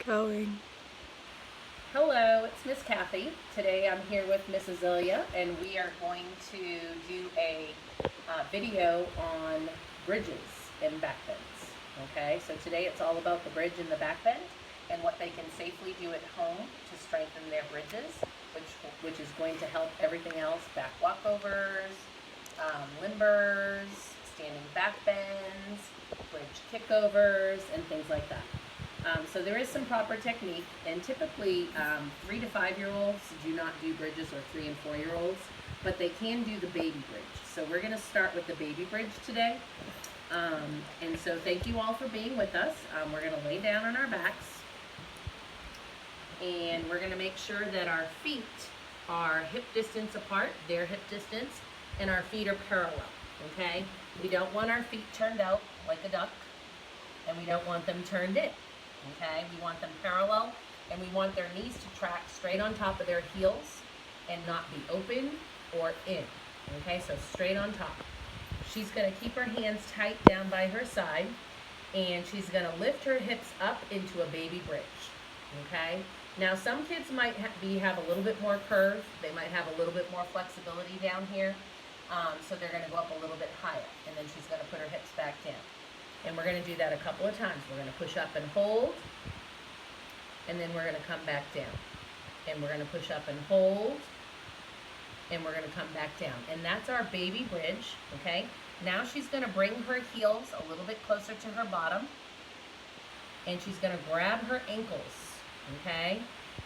Going. Hello, it's Miss Kathy. Today I'm here with Miss Azealia, and we are going to do a video on bridges and backbends. Okay, so today it's all about the bridge and the backbend and what they can safely do at home to strengthen their bridges, which is going to help everything else: back walkovers, limbers, standing backbends, bridge kickovers, and things like that. So there is some proper technique, and typically 3 to 5-year-olds do not do bridges, or 3 and 4-year-olds, but they can do the baby bridge. So we're going to start with the baby bridge today. And so thank you all for being with us. We're going to lay down on our backs, and we're going to make sure that our feet are hip distance apart, their hip distance, and our feet are parallel, okay? We don't want our feet turned out like a duck, and we don't want them turned in. Okay, we want them parallel, and we want their knees to track straight on top of their heels and not be open or in. Okay, so straight on top. She's going to keep her hands tight down by her side, and she's going to lift her hips up into a baby bridge. Okay, now some kids might have a little bit more curve. They might have a little bit more flexibility down here, so they're going to go up a little bit higher, and then she's going to put her hips back down. And we're going to do that a couple of times. We're going to push up and hold, and then we're going to come back down. And we're going to push up and hold, and we're going to come back down. And that's our baby bridge, okay? Now she's going to bring her heels a little bit closer to her bottom, and she's going to grab her ankles, okay?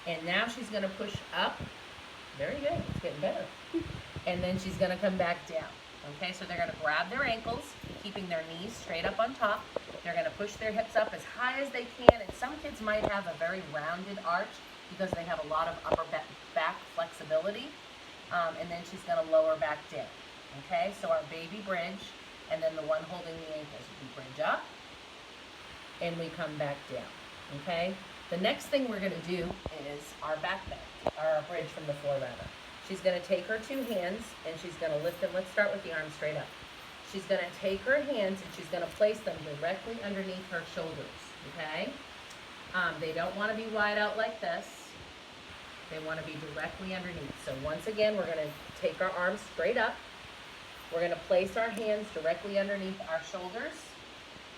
And now she's going to push up. Very good. It's getting better. And then she's going to come back down. Okay, so they're going to grab their ankles, keeping their knees straight up on top. They're going to push their hips up as high as they can, and some kids might have a very rounded arch because they have a lot of upper back flexibility. And then she's going to lower back down. Okay, so our baby bridge, and then the one holding the ankles. We bridge up, and we come back down. Okay, the next thing we're going to do is our back bend, or our bridge from the floor rather. She's going to take her two hands, and she's going to lift them. Let's start with the arms straight up. She's going to take her hands, and she's going to place them directly underneath her shoulders, okay? They don't want to be wide out like this. They want to be directly underneath. So once again, we're going to take our arms straight up. We're going to place our hands directly underneath our shoulders,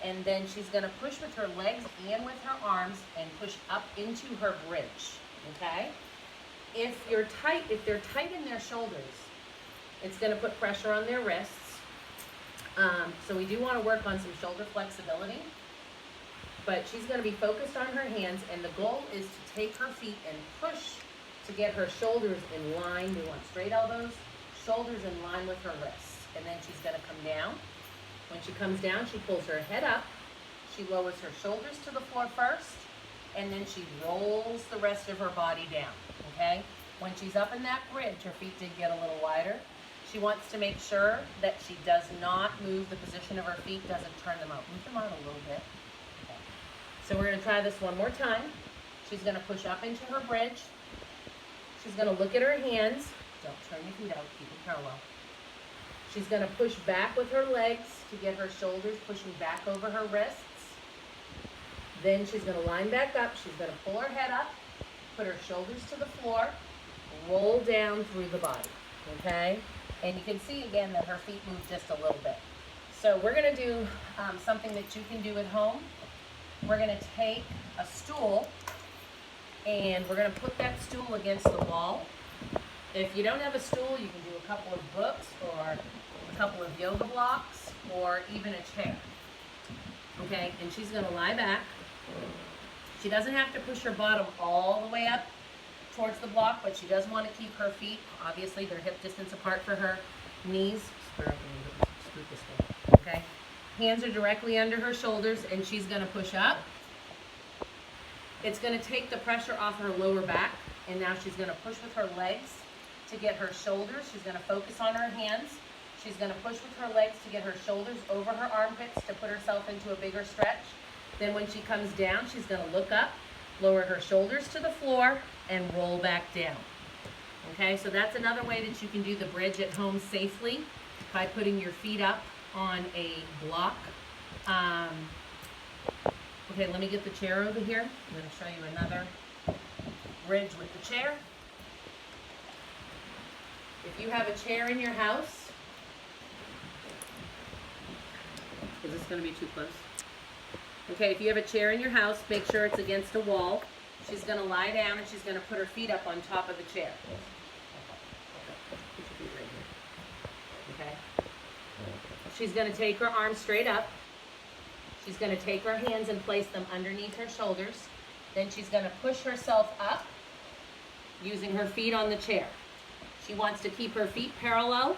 and then she's going to push with her legs and with her arms and push up into her bridge, okay? If they're tight in their shoulders, it's going to put pressure on their wrists. So we do want to work on some shoulder flexibility. But she's going to be focused on her hands, and the goal is to take her feet and push to get her shoulders in line. We want straight elbows, shoulders in line with her wrists. And then she's going to come down. When she comes down, she pulls her head up. She lowers her shoulders to the floor first, and then she rolls the rest of her body down. Okay? When she's up in that bridge, her feet did get a little wider. She wants to make sure that she does not move the position of her feet, doesn't turn them out. Move them out a little bit. Okay. So we're going to try this one more time. She's going to push up into her bridge. She's going to look at her hands. Don't turn your feet out. Keep them parallel. She's going to push back with her legs to get her shoulders pushing back over her wrists. Then she's going to line back up. She's going to pull her head up, put her shoulders to the floor, roll down through the body, okay? And you can see again that her feet move just a little bit. So we're going to do something that you can do at home. We're going to take a stool, and we're going to put that stool against the wall. If you don't have a stool, you can do a couple of books or a couple of yoga blocks or even a chair, okay? And she's going to lie back. She doesn't have to push her bottom all the way up towards the block, but she does want to keep her feet, obviously they're hip distance apart for her knees. Okay. Hands are directly under her shoulders, and she's going to push up. It's going to take the pressure off her lower back, and now she's going to push with her legs to get her shoulders. She's going to focus on her hands. She's going to push with her legs to get her shoulders over her armpits to put herself into a bigger stretch. Then when she comes down, she's going to look up, lower her shoulders to the floor, and roll back down. Okay, so that's another way that you can do the bridge at home safely, by putting your feet up on a block. Okay, let me get the chair over here. I'm going to show you another bridge with the chair. If you have a chair in your house, is this going to be too close? Okay, if you have a chair in your house, make sure it's against a wall. She's going to lie down and she's going to put her feet up on top of the chair. Put your feet right here. Okay. She's going to take her arms straight up. She's going to take her hands and place them underneath her shoulders. Then she's going to push herself up using her feet on the chair. She wants to keep her feet parallel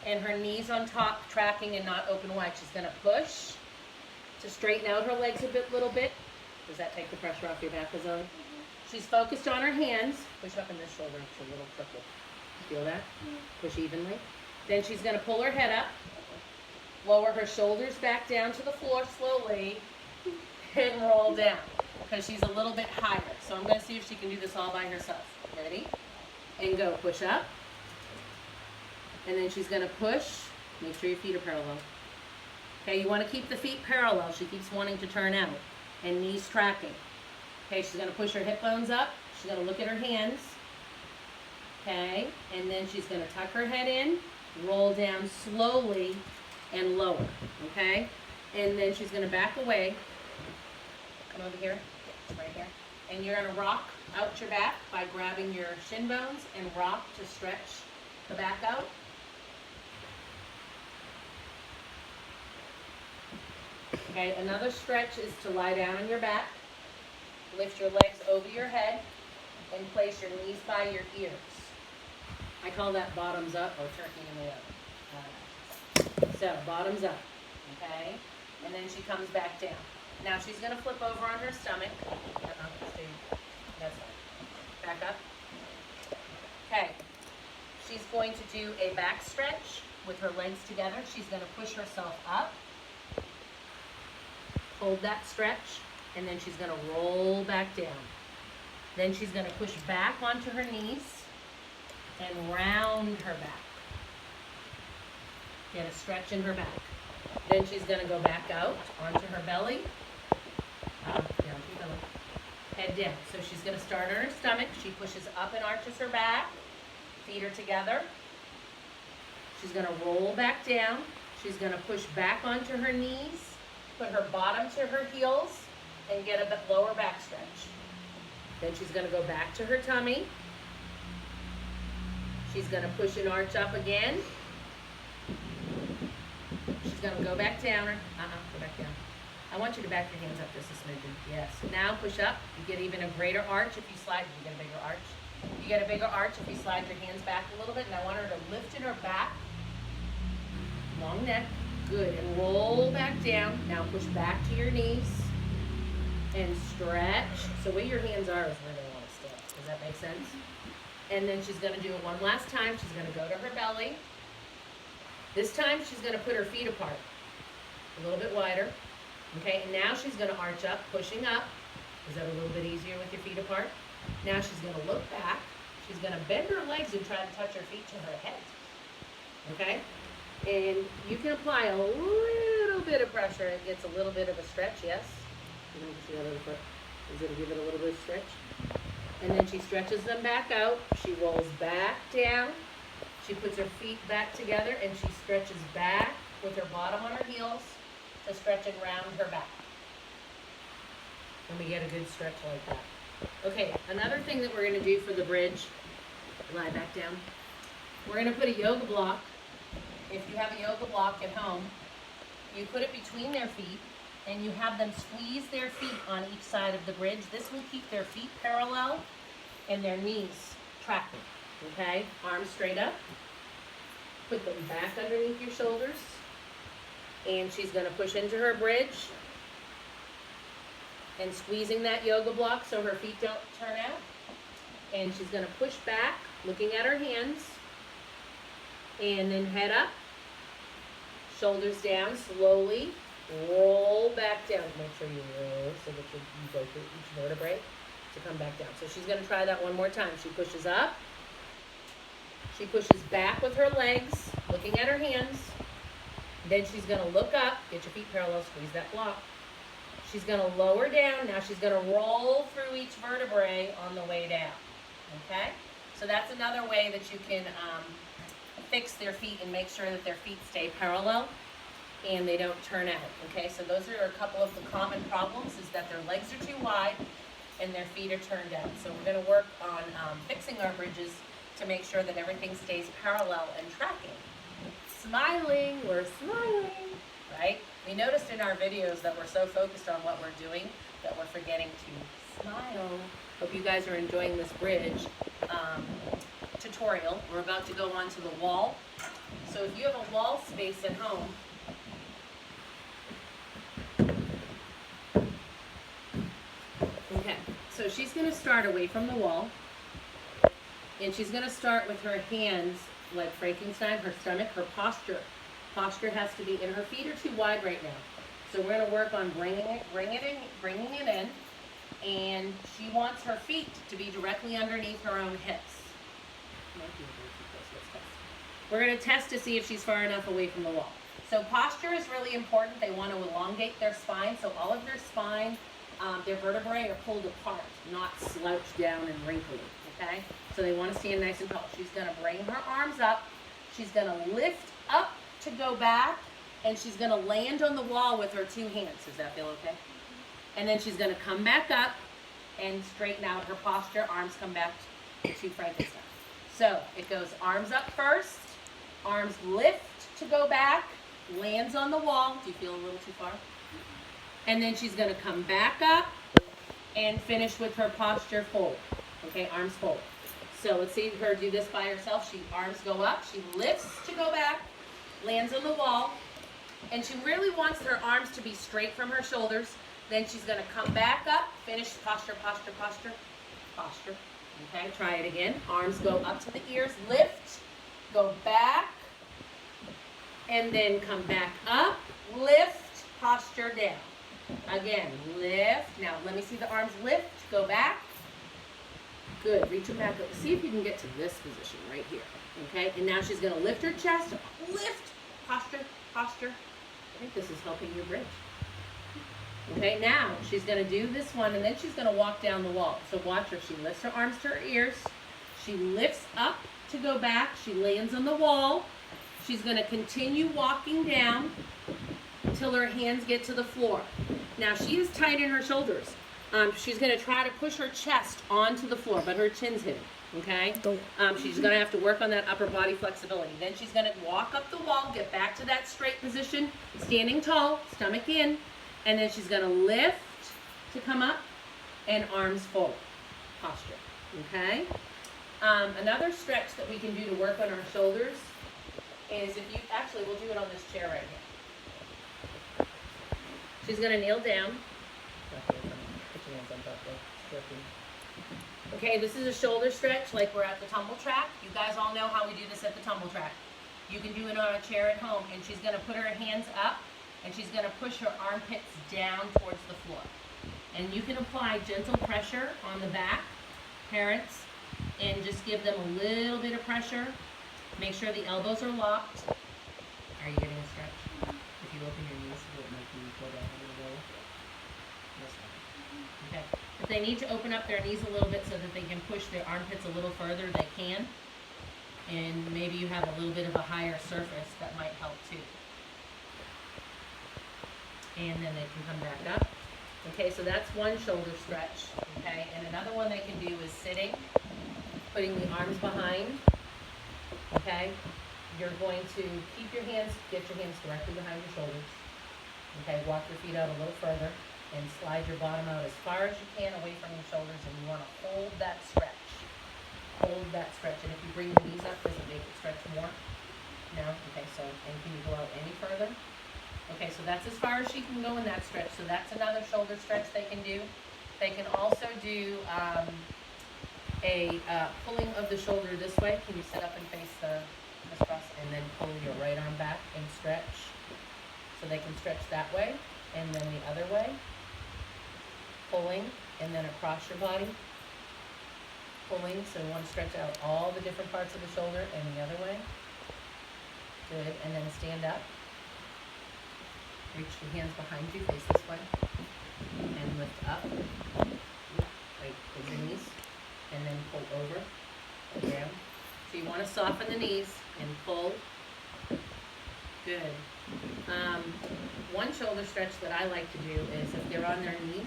and her knees on top, tracking and not open wide. She's going to push to straighten out her legs a little bit. Does that take the pressure off your back, Zoe? Mm-hmm. She's focused on her hands. Push up in this shoulder. It's a little crooked. Feel that? Mm-hmm. Push evenly. Then she's going to pull her head up, lower her shoulders back down to the floor slowly, and roll down because she's a little bit higher. So I'm going to see if she can do this all by herself. Ready? And go. Push up. And then she's going to push. Make sure your feet are parallel. Okay, you want to keep the feet parallel. She keeps wanting to turn out. And knees tracking. Okay, she's going to push her hip bones up. She's going to look at her hands. Okay, and then she's going to tuck her head in, roll down slowly, and lower. Okay, and then she's going to back away. Come over here, right here. And you're going to rock out your back by grabbing your shin bones and rock to stretch the back out. Okay, another stretch is to lie down on your back, lift your legs over your head, and place your knees by your ears. I call that bottoms up or turkey in the oven. So, bottoms up, okay? And then she comes back down. Now she's going to flip over on her stomach. That's fine. Back up. Okay. She's going to do a back stretch with her legs together. She's going to push herself up. Hold that stretch, and then she's going to roll back down. Then she's going to push back onto her knees and round her back. Get a stretch in her back. Then she's going to go back out onto her belly. Down to your belly. Head down. So she's going to start on her stomach. She pushes up and arches her back. Feet are together. She's going to roll back down. She's going to push back onto her knees. Put her bottom to her heels and get a bit lower back stretch. Then she's going to go back to her tummy. She's going to push and arch up again. She's going to go back down. Go back down. I want you to back your hands up just a smidgen. Yes. Now push up. You get even a greater arch if you slide. You get a bigger arch. You get a bigger arch if you slide your hands back a little bit. And I want her to lift in her back. Long neck. Good, and roll back down. Now push back to your knees and stretch. So where your hands are is where they want to stay. Does that make sense? And then she's going to do it one last time. She's going to go to her belly. This time she's going to put her feet apart, a little bit wider. Okay, and now she's going to arch up, pushing up. Is that a little bit easier with your feet apart? Now she's going to look back. She's going to bend her legs and try to touch her feet to her head. Okay? And you can apply a little bit of pressure. It gets a little bit of a stretch, yes? You can see that other foot. Is it to give it a little bit of stretch? And then she stretches them back out. She rolls back down. She puts her feet back together and she stretches back with her bottom on her heels to stretch and round her back. And we get a good stretch like that. Okay, another thing that we're going to do for the bridge, lie back down. We're going to put a yoga block. If you have a yoga block at home, you put it between their feet and you have them squeeze their feet on each side of the bridge. This will keep their feet parallel and their knees tracking. Okay, arms straight up. Put them back underneath your shoulders. And she's going to push into her bridge and squeezing that yoga block so her feet don't turn out. And she's going to push back, looking at her hands. And then head up, shoulders down, slowly roll back down. Make sure you roll so that you go through each vertebrae to come back down. So she's going to try that one more time. She pushes up, she pushes back with her legs, looking at her hands. Then she's going to look up, get your feet parallel, squeeze that block. She's gonna lower down. Now she's gonna roll through each vertebrae on the way down, okay? So that's another way that you can fix their feet and make sure that their feet stay parallel and they don't turn out, okay? So those are a couple of the common problems, is that their legs are too wide and their feet are turned out. So we're gonna work on fixing our bridges to make sure that everything stays parallel and tracking. Smiling, we're smiling, right? We noticed in our videos that we're so focused on what we're doing that we're forgetting to smile. Hope you guys are enjoying this bridge tutorial. We're about to go onto the wall. So if you have a wall space at home, okay, so she's going to start away from the wall, and she's going to start with her hands like Frankenstein, her stomach, her posture. Posture has to be, and her feet are too wide right now. So we're going to work on bringing it in, and she wants her feet to be directly underneath her own hips. We're going to test to see if she's far enough away from the wall. So posture is really important. They want to elongate their spine, so all of their spine, their vertebrae are pulled apart, not slouched down and wrinkly, okay? So they want to stand nice and tall. She's going to bring her arms up. She's going to lift up to go back, and she's going to land on the wall with her two hands. Does that feel okay? And then she's going to come back up and straighten out her posture. Arms come back to Frankenstein. So it goes arms up first, arms lift to go back, lands on the wall. Do you feel a little too far? And then she's going to come back up and finish with her posture forward. Okay, arms forward. So let's see her do this by herself. Arms go up, she lifts to go back, lands on the wall, and she really wants her arms to be straight from her shoulders. Then she's going to come back up, finish posture, posture, posture, posture. Okay, try it again. Arms go up to the ears, lift, go back, and then come back up, lift, posture down. Again, lift. Now let me see the arms lift, go back. Good, reach them back up. See if you can get to this position right here. Okay, and now she's going to lift her chest, lift, posture, posture. I think this is helping your bridge. Okay, now she's going to do this one, and then she's going to walk down the wall. So watch her. She lifts her arms to her ears. She lifts up to go back. She lands on the wall. She's going to continue walking down until her hands get to the floor. Now she is tight in her shoulders. She's going to try to push her chest onto the floor, but her chin's hidden. Okay? She's going to have to work on that upper body flexibility. Then she's going to walk up the wall, get back to that straight position, standing tall, stomach in, and then she's going to lift to come up and arms forward. Posture. Okay? Another stretch that we can do to work on our shoulders is we'll do it on this chair right here. She's going to kneel down. Okay, this is a shoulder stretch like we're at the tumble track. You guys all know how we do this at the tumble track. You can do it on a chair at home, and she's going to put her hands up, and she's going to push her armpits down towards the floor. And you can apply gentle pressure on the back, parents, and just give them a little bit of pressure. Make sure the elbows are locked. Are you getting a stretch? If you open your knees, it might be go down a little lower. This one. Okay. If they need to open up their knees a little bit so that they can push their armpits a little further, they can. And maybe you have a little bit of a higher surface, that might help too. And then they can come back up. Okay, so that's one shoulder stretch. Okay, and another one they can do is sitting, putting the arms behind. Okay, you're going to keep your hands, get your hands directly behind your shoulders. Okay, walk your feet out a little further and slide your bottom out as far as you can away from your shoulders, and you want to hold that stretch. Hold that stretch, and if you bring the knees up, does it make it stretch more? No? Okay, so, and can you go out any further? Okay, so that's as far as she can go in that stretch. So that's another shoulder stretch they can do. They can also do a pulling of the shoulder this way. Can you sit up and face the cross, and then pull your right arm back and stretch? So they can stretch that way, and then the other way. Pulling, and then across your body. Pulling, so you want to stretch out all the different parts of the shoulder, and the other way. Good, and then stand up. Reach your hands behind you, face this way. and lift up. Right, bend your knees, and then pull over, pull down. So you want to soften the knees and pull. Good. One shoulder stretch that I like to do is if they're on their knees,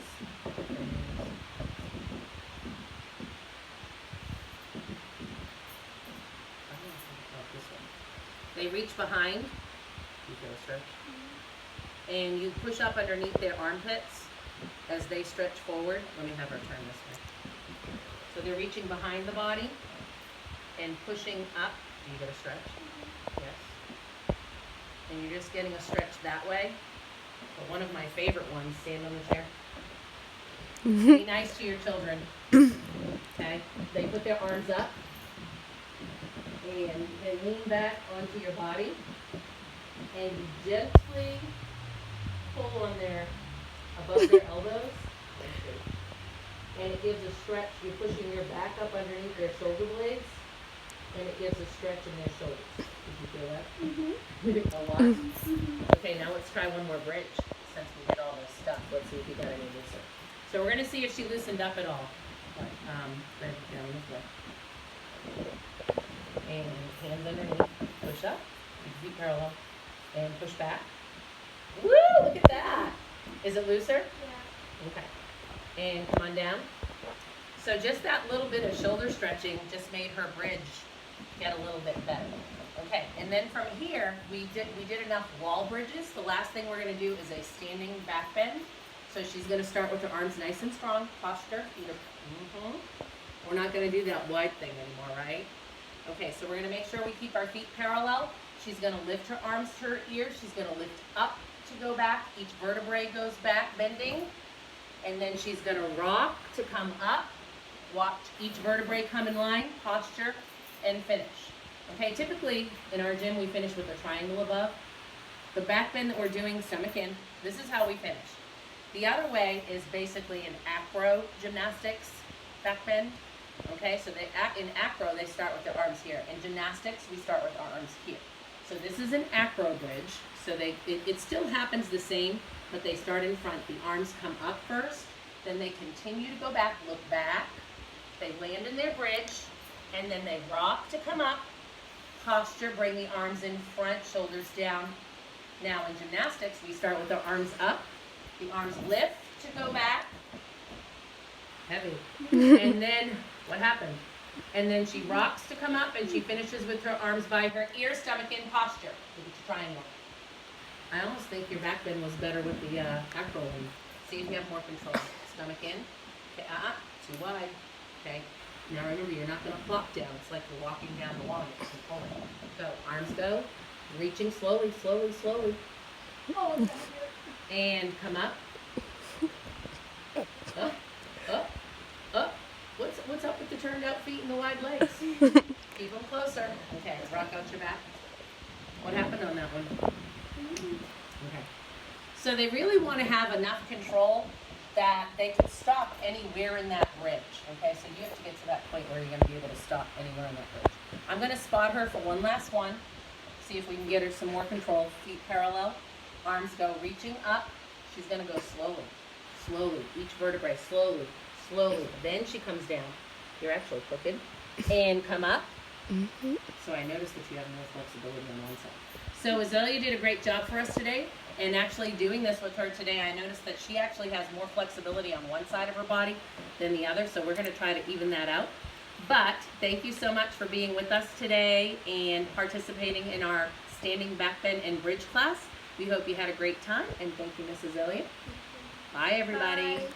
they reach behind, you feel a stretch, and you push up underneath their armpits as they stretch forward. Let me have her turn this way. So they're reaching behind the body and pushing up. Do you get a stretch? Yes. And you're just getting a stretch that way. But one of my favorite ones, stand on the chair. Be nice to your children. Okay? They put their arms up and they lean back onto your body and you gently pull on above their elbows. And it gives a stretch. You're pushing your back up underneath their shoulder blades and it gives a stretch in their shoulders. Did you feel that? Mm-hmm. A lot? Mm-hmm. Okay, now let's try one more bridge. Since we did all this stuff, let's see if you got any looser. So we're going to see if she loosened up at all. Then down this way. And hands underneath. Push up. Feet parallel. And push back. Woo! Look at that. Is it looser? Yeah. Okay. And come on down. So just that little bit of shoulder stretching just made her bridge get a little bit better. Okay, and then from here, we did enough wall bridges. The last thing we're going to do is a standing back bend. So she's going to start with her arms nice and strong, posture, feet are, We're not going to do that wide thing anymore, right? Okay, so we're going to make sure we keep our feet parallel. She's going to lift her arms to her ears. She's going to lift up to go back. Each vertebrae goes back, bending. And then she's going to rock to come up. Watch each vertebrae come in line, posture, and finish. Okay, typically in our gym we finish with a triangle above. The back bend that we're doing, stomach in, this is how we finish. The other way is basically an acro gymnastics back bend. Okay, so in acro they start with their arms here. In gymnastics we start with our arms here. So this is an acro bridge. So it still happens the same, but they start in front. The arms come up first, then they continue to go back, look back. They land in their bridge, and then they rock to come up. Posture, bring the arms in front, shoulders down. Now in gymnastics, we start with the arms up. The arms lift to go back. Heavy. And then, what happened? And then she rocks to come up, and she finishes with her arms by her ear, stomach in posture. Look at your triangle. I almost think your back bend was better with the acro one. See if you have more control. Stomach in. Okay, too wide. Okay. Now remember, you're not going to flop down. It's like you're walking down the wall. You can pull it. Go. Arms go. Reaching slowly, slowly, slowly. Oh, and come up. Up, up, up. What's up with the turned out feet and the wide legs? Keep them closer. Okay, rock out your back. What happened on that one? Okay. So they really want to have enough control that they could stop anywhere in that bridge. Okay, so you have to get to that point where you're going to be able to stop anywhere in that bridge. I'm going to spot her for one last one. See if we can get her some more control. Feet parallel. Arms go reaching up. She's going to go slowly. Slowly. Each vertebrae. Slowly. Slowly. Then she comes down. You're actually crooked. And come up. So I noticed that you have more flexibility on one side. So Azalea did a great job for us today. And actually doing this with her today, I noticed that she actually has more flexibility on one side of her body than the other. So we're going to try to even that out. But thank you so much for being with us today and participating in our standing back bend and bridge class. We hope you had a great time. And thank you, Miss Azalea. Bye, everybody. Bye.